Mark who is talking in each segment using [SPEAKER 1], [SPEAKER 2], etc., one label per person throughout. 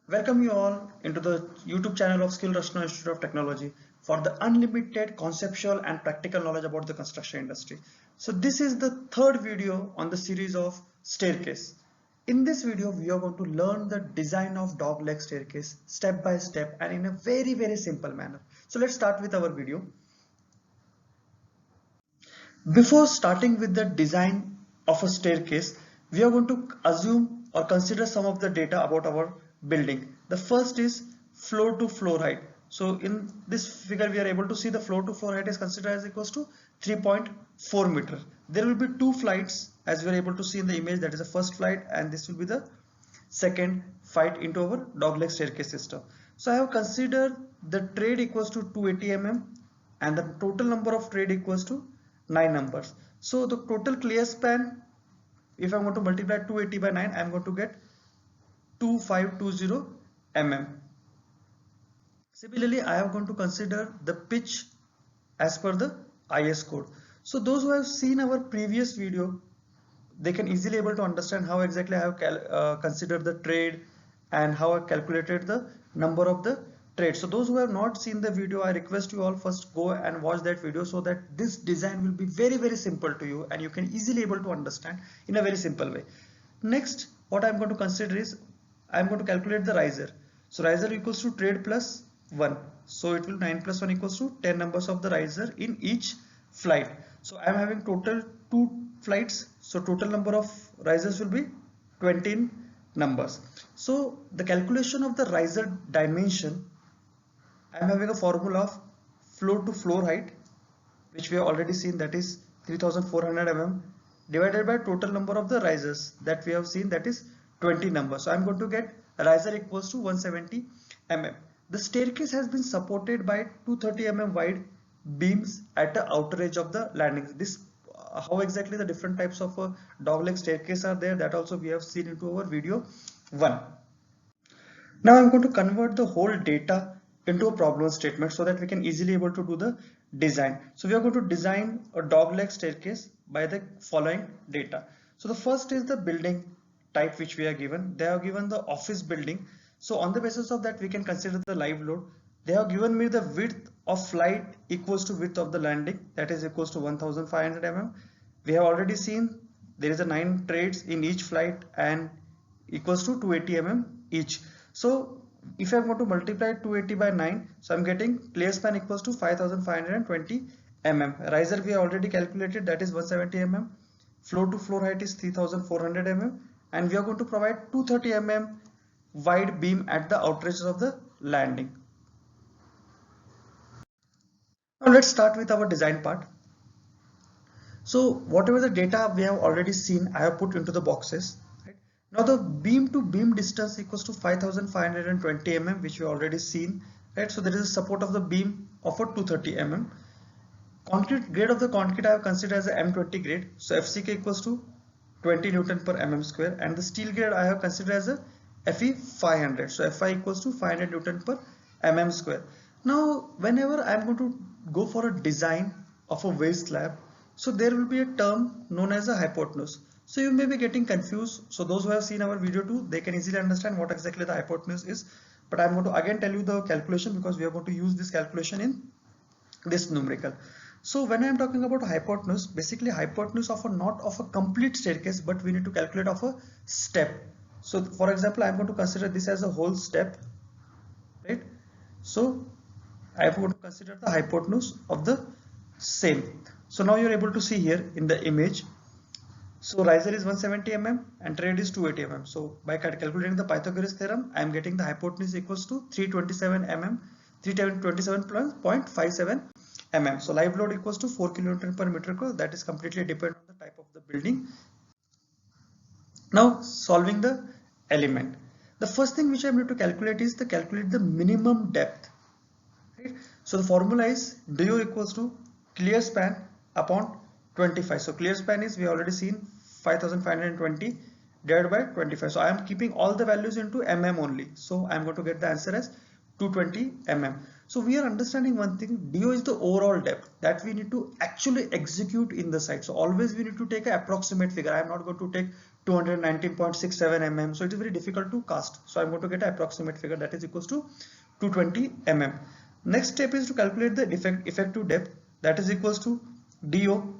[SPEAKER 1] Welcome you all into the YouTube channel of Skill Rashna Institute of Technology for the unlimited conceptual and practical knowledge about the construction industry. So this is the third video on the series of staircase. In this video, we are going to learn the design of dog leg staircase step by step and in a very simple manner. So let's start with our video. Before starting with the design of a staircase, we are going to assume or consider some of the data about our building. The first is floor to floor height. So in this figure, we are able to see the floor to floor height is considered as equals to 3.4 meter. There will be two flights as we are able to see in the image, that is the first flight and this will be the second flight into our dogleg staircase system. So I have considered the trade equals to 280 mm and the total number of trade equals to 9 numbers. So the total clear span, if I'm going to multiply 280 by 9, I'm going to get 2520 mm. Similarly, I am going to consider the pitch as per the IS code. So those who have seen our previous video, they can easily able to understand how exactly I have considered the trade and how I calculated the number of the trade. So those who have not seen the video, I request you all first go and watch that video so that this design will be very simple to you and you can easily able to understand in a very simple way. Next, what I'm going to consider is I'm going to calculate the riser. So riser equals to trade plus 1. So it will 9 plus 1 equals to 10 numbers of the riser in each flight. So I'm having total 2 flights. So total number of risers will be 20 numbers. So the calculation of the riser dimension, I'm having a formula of floor to floor height, which we have already seen, that is 3400 mm, divided by total number of the risers that we have seen, that is 20 numbers. So I'm going to get riser equals to 170 mm. The staircase has been supported by 230 mm wide beams at the outer edge of the landing. This how exactly the different types of dogleg staircase are there, that also we have seen into our video 1. Now I'm going to convert the whole data into a problem statement so that we can easily able to do the design. So we are going to design a dogleg staircase by the following data. So the first is the building type which we are given. They have given the office building. So on the basis of that we can consider the live load. They have given me the width of flight equals to width of the landing, that is equals to 1500 mm. We have already seen there is a 9 trades in each flight and equals to 280 mm each. So if I'm going to multiply 280 by 9, so I'm getting clear span equals to 5520 mm. Riser we already calculated, that is 170 mm. Floor to floor height is 3400 mm and we are going to provide 230 mm wide beam at the outrages of the landing. Now let's start with our design part. So whatever the data we have already seen, I have put into the boxes. Right? Now the beam to beam distance equals to 5520 mm, which we already seen. Right? So there is a support of the beam of a 230 mm. Concrete grade of the concrete I have considered as a M20 grade. So FCK equals to 20 Newton per mm square, and the steel grade I have considered as a FE 500. So FI equals to 500 Newton per mm square. Now whenever I am going to go for a design of a waste slab, so there will be a term known as a hypotenuse. So you may be getting confused. So those who have seen our video too, they can easily understand what exactly the hypotenuse is. But I'm going to again tell you the calculation because we are going to use this calculation in this numerical. So when I am talking about hypotenuse, basically hypotenuse of a not of a complete staircase, but we need to calculate of a step. So for example, I am going to consider this as a whole step, right? So I am going to consider the hypotenuse of the same. So now you're able to see here in the image. So riser is 170 mm and trade is 280 mm. So by calculating the Pythagoras theorem, I am getting the hypotenuse equals to 327 mm, 327.57 mm. So live load equals to 4 kN per meter square. That is completely dependent on the type of the building. Now solving the element. The first thing which I need to calculate is to calculate the minimum depth. Right? So the formula is du equals to clear span upon 25. So clear span is, we already seen, 5520 divided by 25. So I am keeping all the values into mm only. So I am going to get the answer as 220 mm. So we are understanding one thing, DO is the overall depth that we need to actually execute in the site. So always we need to take an approximate figure. I am not going to take 219.67 mm. So it is very difficult to cast. So I'm going to get an approximate figure that is equals to 220 mm. Next step is to calculate the effective depth, that is equals to DO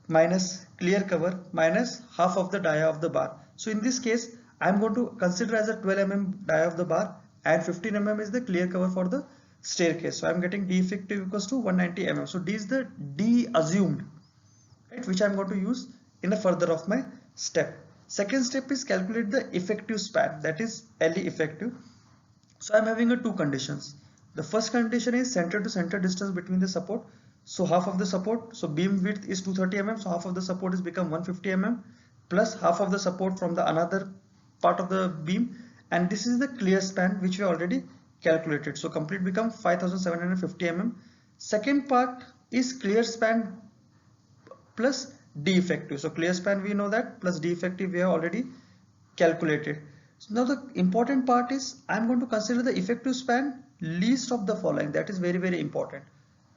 [SPEAKER 1] minus clear cover minus half of the dia of the bar. So in this case, I am going to consider as a 12 mm dia of the bar and 15 mm is the clear cover for the staircase. So I am getting D effective equals to 190 mm. So D is the D assumed, right, which I am going to use in the further of my step. Second step is calculate the effective span, that is LE effective. So I am having two conditions. The first condition is center to center distance between the support. So half of the support, so beam width is 230 mm, so half of the support is become 150 mm plus half of the support from the another part of the beam, and this is the clear span which we already calculated. So complete become 5750 mm. Second part is clear span plus D effective. So clear span we know that, plus D effective we have already calculated. So now the important part is I am going to consider the effective span least of the following. That is very important,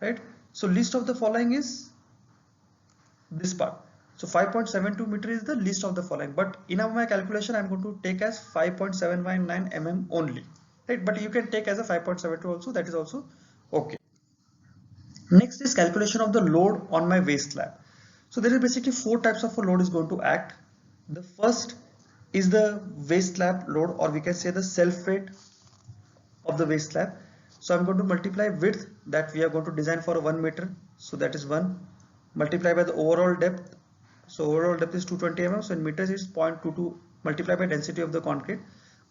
[SPEAKER 1] right? So least of the following is this part. So 5.72 meter is the least of the following, but in my calculation I am going to take as 5.719 mm only, right? But you can take as a 5.72 also, that is also okay. Next is calculation of the load on my waist slab. So there is basically four types of a load is going to act. The first is the waist slab load, or we can say the self weight of the waist slab. So I'm going to multiply width that we are going to design for 1 meter. So that is 1, multiply by the overall depth. So overall depth is 220 mm. So in meters it's 0.22, multiply by density of the concrete,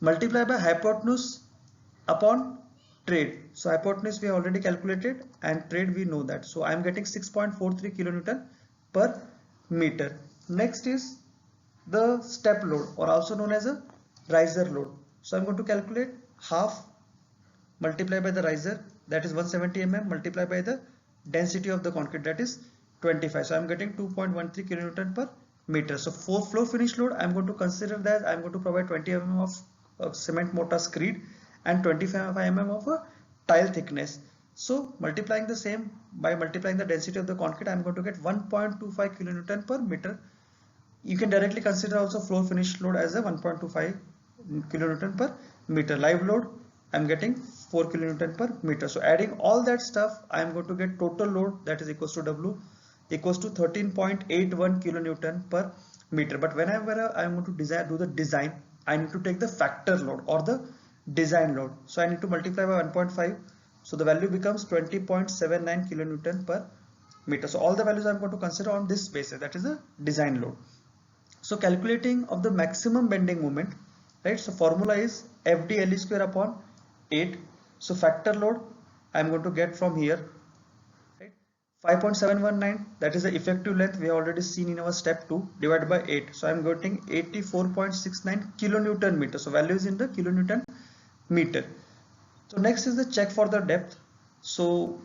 [SPEAKER 1] multiply by hypotenuse upon trade. So hypotenuse we have already calculated and trade we know that. So I am getting 6.43 kilonewton per meter. Next is the step load, or also known as a riser load. So I'm going to calculate half multiply by the riser, that is 170 mm, multiply by the density of the concrete, that is 25. So I'm getting 2.13 kilonewton per meter. So for floor finish load, I'm going to consider that I'm going to provide 20 mm of cement mortar screed and 25 mm of a tile thickness. So multiplying the same by multiplying the density of the concrete, I'm going to get 1.25 kilonewton per meter. You can directly consider also floor finish load as a 1.25 kilonewton per meter. Live load I'm getting 4 kilonewton per meter. So adding all that stuff, I am going to get total load, that is equals to W equals to 13.81 kilonewton per meter. But whenever I am going to do the design, I need to take the factor load or the design load. So I need to multiply by 1.5. So the value becomes 20.79 kilonewton per meter. So all the values I am going to consider on this basis, that is the design load. So calculating of the maximum bending moment, right? So formula is FD LE square upon 8. So factor load I am going to get from here, right? 5.719, that is the effective length we have already seen in our step 2, divided by 8. So I am getting 84.69 kilonewton meter. So value is in the kilonewton meter. So next is the check for the depth. So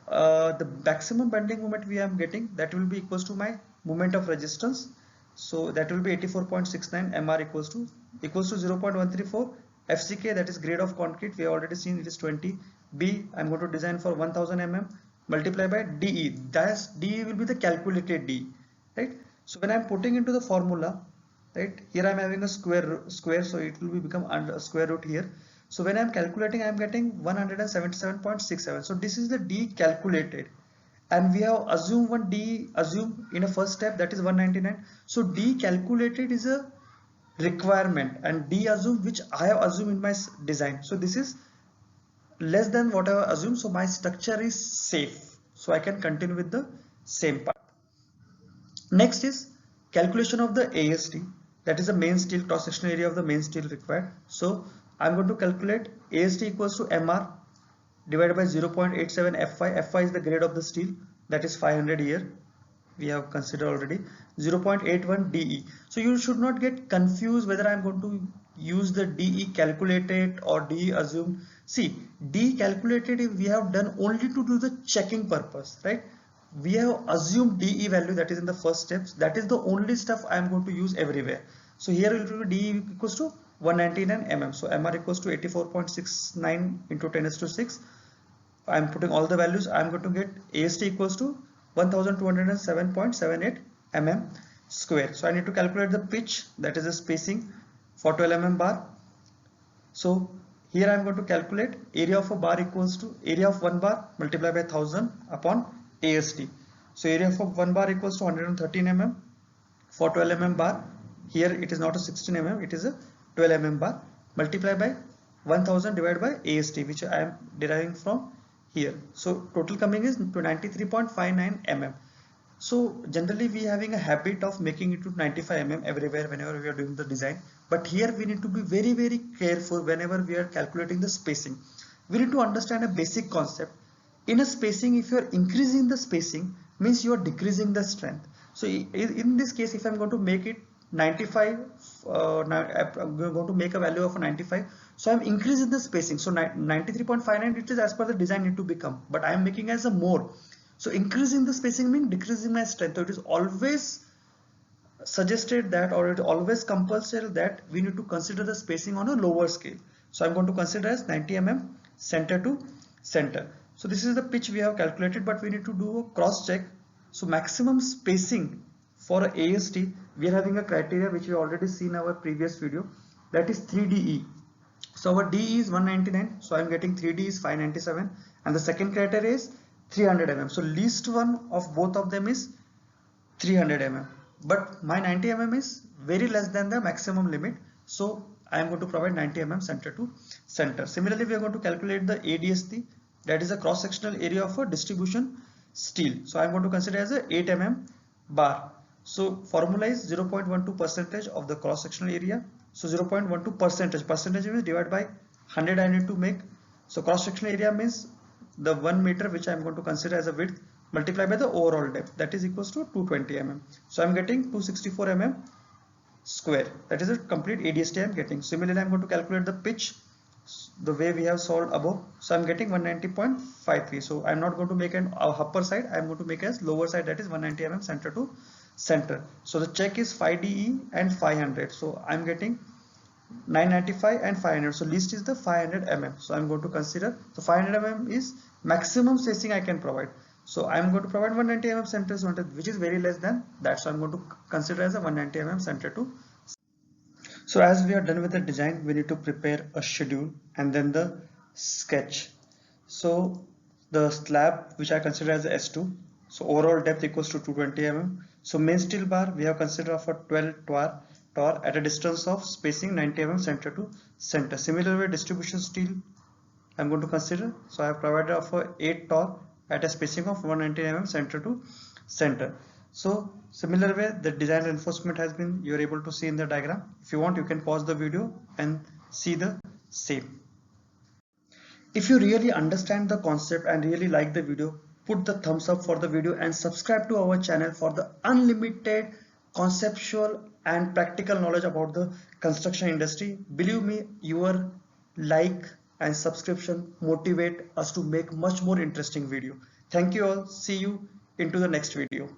[SPEAKER 1] the maximum bending moment we are getting, that will be equals to my moment of resistance. So that will be 84.69 mr equals to 0.134 FCK, that is grade of concrete. We have already seen it is 20. B, I'm going to design for 1000 mm, multiply by DE. That's DE will be the calculated DE, right? So when I'm putting into the formula, right, here I'm having a square, so it will be become under square root here. So when I'm calculating, I'm getting 177.67. So this is the D calculated, and we have assumed one D assumed in a first step, that is 199. So D calculated is a requirement, and D assumed which I have assumed in my design. So this is less than what I have assumed, so my structure is safe, so I can continue with the same part. Next is calculation of the AST, that is the main steel cross sectional area of the main steel required. So I'm going to calculate AST equals to MR divided by 0.87 Fy. Fy is the grade of the steel, that is 500 here. We have considered already 0.81 DE. So you should not get confused whether I am going to use the DE calculated or DE assumed. See, DE calculated we have done only to do the checking purpose, right? We have assumed DE value, that is in the first steps. That is the only stuff I am going to use everywhere. So here it will be DE equals to 199 mm. So MR equals to 84.69 into 10 to 6. I'm putting all the values. I'm going to get AST equals to 1207.78 mm square. So I need to calculate the pitch, that is the spacing for 12 mm bar. So here I am going to calculate area of a bar equals to area of one bar multiplied by 1000 upon AST. So area of one bar equals to 113 mm for 12 mm bar. Here it is not a 16 mm, it is a 12 mm bar multiplied by 1000 divided by AST, which I am deriving from here. So total coming is to 93.59 mm. So generally we having a habit of making it to 95 mm everywhere whenever we are doing the design, but here we need to be very careful whenever we are calculating the spacing. We need to understand a basic concept. In a spacing, if you are increasing the spacing, means you are decreasing the strength. So in this case, if I'm going to make it 95, I'm going to make a value of 95, so I'm increasing the spacing. So 93.59 it is as per the design need to become, but I am making as a more. So increasing the spacing means decreasing my strength. So it is always suggested that, or it always compulsory that we need to consider the spacing on a lower scale. So I'm going to consider as 90 mm center to center. So this is the pitch we have calculated, but we need to do a cross check. So maximum spacing for a AST, we are having a criteria which we already seen in our previous video, that is 3DE. So our DE is 199, so I'm getting 3D is 597, and the second criteria is 300 mm. So least one of both of them is 300 mm, but my 90 mm is very less than the maximum limit, so I am going to provide 90 mm center to center. Similarly, we are going to calculate the ADST, that is a cross sectional area of a distribution steel. So I am going to consider as a 8 mm bar. So formula is 0.12 percentage of the cross sectional area. So 0.12 percentage means divided by 100 I need to make. So cross sectional area means the 1 meter which I am going to consider as a width multiplied by the overall depth, that is equals to 220 mm. So I am getting 264 mm square. That is a complete ADST I am getting. Similarly, I am going to calculate the pitch the way we have solved above. So I am getting 190.53. So I am not going to make an upper side, I am going to make as lower side, that is 190 mm center to center. So the check is 5DE and 500. So I am getting 995 and 500. So least is the 500 mm. So I am going to consider, so 500 mm is maximum spacing I can provide. So I am going to provide 190 mm center to, which is very less than that. So I am going to consider as a 190 mm center to. So as we are done with the design, we need to prepare a schedule and then the sketch. So the slab which I consider as a S2. So overall depth equals to 220 mm. So main steel bar we have considered for 12 tor at a distance of spacing 90 mm center to center. Similarly, distribution steel I'm going to consider. So I have provided for 8 tor at a spacing of 190 mm center to center. So similar way the design reinforcement has been, you are able to see in the diagram. If you want, you can pause the video and see the same. If you really understand the concept and really like the video, put the thumbs up for the video and subscribe to our channel for the unlimited conceptual and practical knowledge about the construction industry. Believe me, your like and subscription motivate us to make much more interesting video. Thank you all. See you into the next video.